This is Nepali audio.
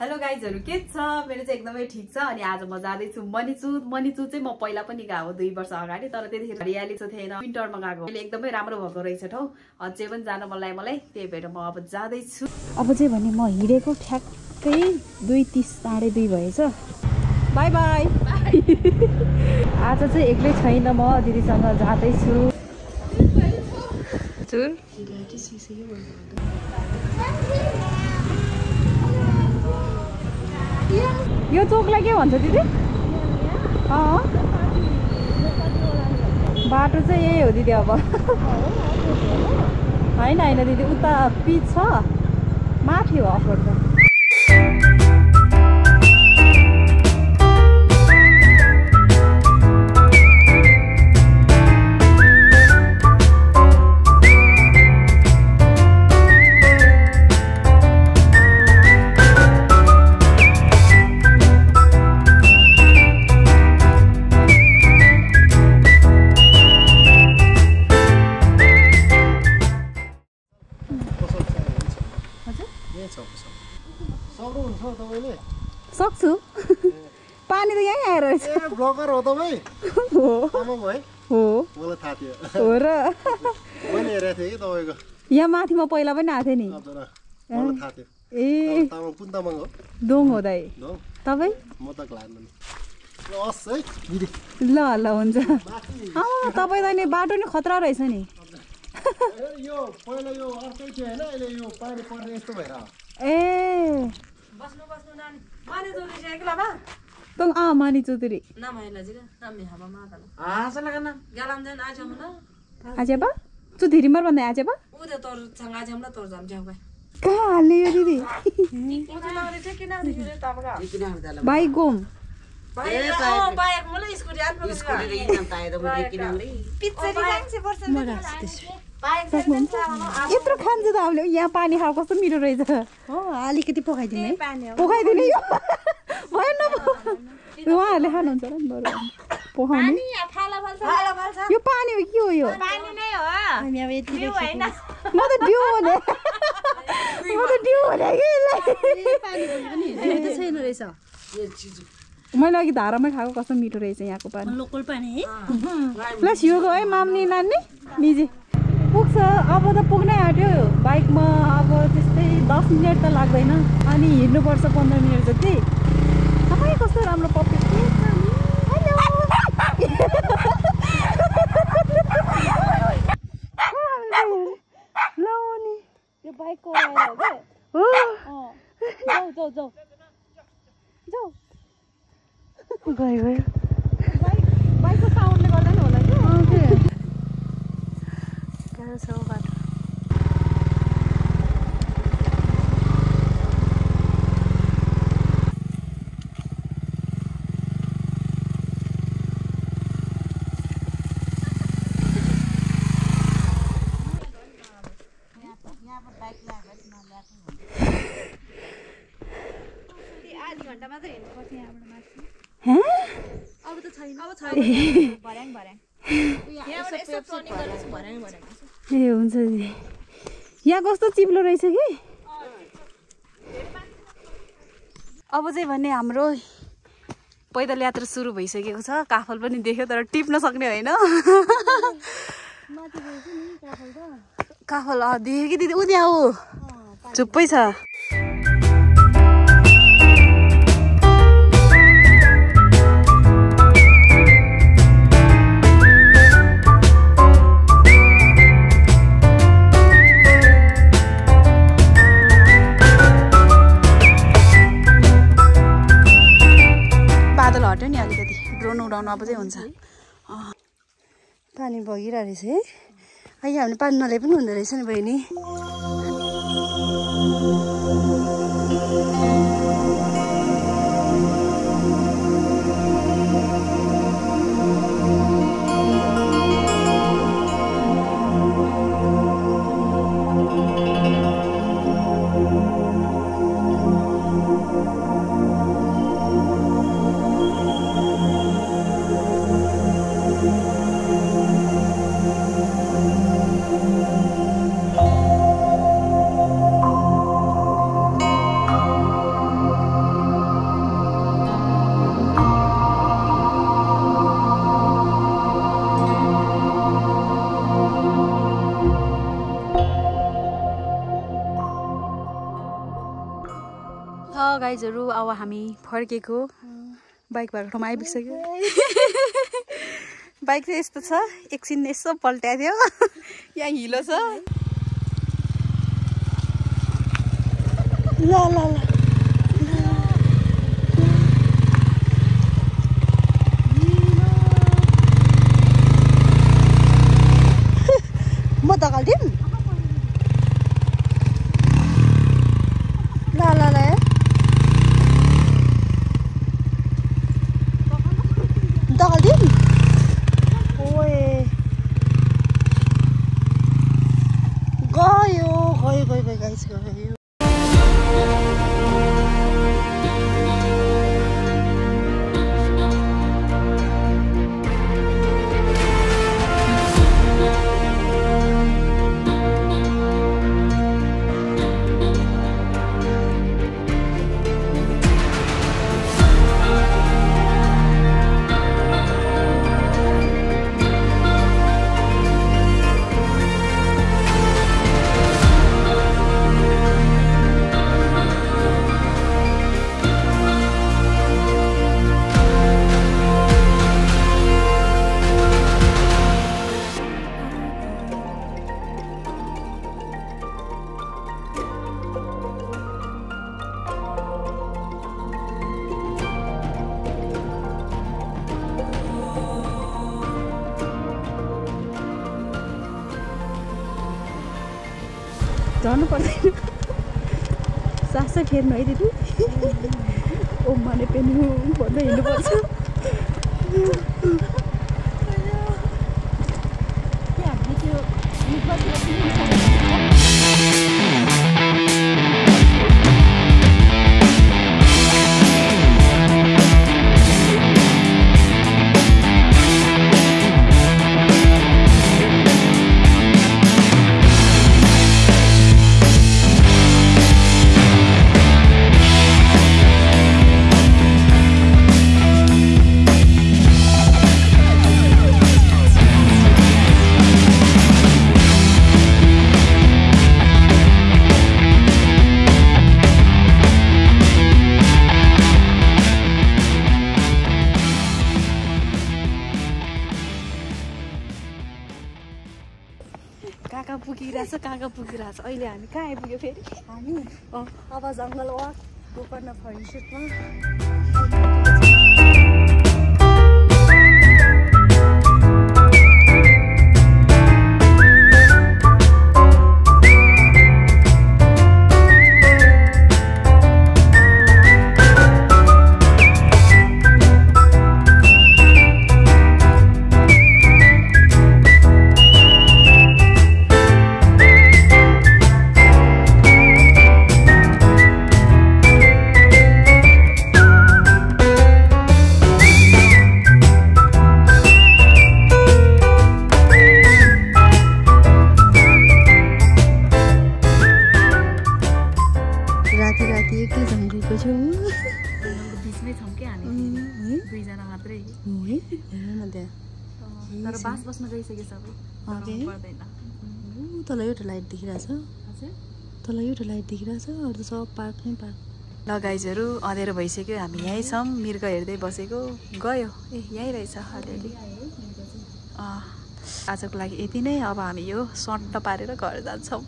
हेलो गाइजहरु के छ मेरो चाहिँ एकदमै ठीक छ अनि आज म जादै छु मनिचु चाहिँ म पहिला पनि गएको 2 वर्ष अगाडि तर त्यतिखेर हरियाली चाहिँ थिएन विन्टरमा गएको अहिले एकदमै राम्रो भएको रहेछ ठाउँ अझै पनि जान मन लाग्यो मलाई त्यही भएर म अब जादै छु अब चाहिँ भने म हिडेको ठ्याक्कै 2:30 साढे 2 भएछ बाइ बाइ आज चाहिँ एक्लै छैन म दिदीसँग जादै छु यो चोकलाई के भन्छ दिदी बाटो चाहिँ यही हो दिदी अब होइन होइन दिदी उता पिच छ माथि हो अफरोड त सक्छु पानी त यहीँ आएर रहेछ ए ब्लगर हो तपाई हो आमा भए हो मलाई थाहा थियो हो र मैले हेरेको थिएँ कि तपाईको यहाँ माथि म पहिला पनि आएको थिएँ नि मलाई थाहा थियो ए तामाङ कुन तामाङ हो दोङ हो दाइ दोङ तपाईँ म त ग्लान्दैन लस है दिदी ल ल हुन्छ तपाईँ त नि बाटो नि खतरा रहेछ नि यो पहिला यो अर्कै थियो हैन अहिले यो पानी पर्ने यस्तो भएर ए बस्नु बस्नु नानी माने जोडी सेकला बा तुम मानी चौधरी नाम है लजिगा नाम है हवा माता आसा लगना गलाम देन आज हम ना आजे बा तू धीरे मर बंदे आजे बा उ दे तोर संग आज हम ना तोर जाम जाऊ कहाँ ले दीदी उ ना रे के ना दे तबगा किना दला बाई गोम बाइक मलाई स्कुटी आन पक्का स्कुटी रे नाम ताए त म किना रे पिक्चर जान्छ पर्छ यत्रो खान्छ त हामीले यहाँ पानी खाएको कस्तो मिठो रहेछ हो अलिकति पोखाइदिनु है पोखाइदिनु यो भएन उहाँहरूले खानुहुन्छ होला नि बरु पोखाउने यो पानी हो के हो यो म त डिउ भने मैले अघि धारामै खाएको कस्तो मिठो रहेछ यहाँको पानी लोकल पानी है प्लस यो है माम्नी नानी निजी पुग्छ अब त पुग्नै आँट्यो बाइकमा अब त्यस्तै 10 मिनट त लाग्दैन अनि हिँड्नुपर्छ 15 मिनट जति तपाईँ कस्तो राम्रो पप्पी ल नि यो बाइकको आएर हो क्या जाऊ जाऊ जाऊ गयो बाइकको साउन्डले गर्दा नि होला कि गाह्रो छ बाटो अब त छैन अब छैन भर्याङ भर्याङ ए हुन्छ दिदी यहाँ कस्तो चिप्लो रहेछ कि अब चाहिँ भने हाम्रो पैदल यात्रा सुरु भइसकेको छ काफल पनि देख्यो तर टिप्न सक्ने होइन काफल देख्यो कि दिदी उ त्यहाँ हो चुप्पै छ हट्यो नि अलिकति ड्रोन उडाउनु अब चाहिँ हुन्छ पानी बगिरहेको रहेछ है अहिले हामीले पानी नल्याए पनि हुँदो रहेछ नि बहिनी गाइजहरू अब हामी फर्केको बाइक भएको ठाउँमा आइपुगिसक्यो बाइक चाहिँ यस्तो छ एकछिन यसो पल्ट्या थियो यहाँ हिलो छ ल ल ल म दगाल्दिम ल ल ल दगाल्दिम ओए गयो गयो गयो गयो गाइस गयो झर्नु पर्दैन सासै फेर्नु है दिदी ओ माने पेन्नु भन्दै हिँड्नुपर्छ कहाँ पुगिरहेछ अहिले हामी कहाँ आइपुग्यो फेरि हामी अब जङ्गल वाक गोकर्ण फरेस्टमा बस्न गइसके सबै तल एउटा लाइट देखिरहेछ तल एउटा लाइट देखिरहेछ अरू त सब पार्क नै पार्क ल गाइजहरू अँधेरो भइसक्यो हामी यहीँ छौँ मृग हेर्दै बसेको गयो यहीँ रहेछ अलिअलि आजको लागि यति नै अब हामी यो सट्ट पारेर घर जान्छौँ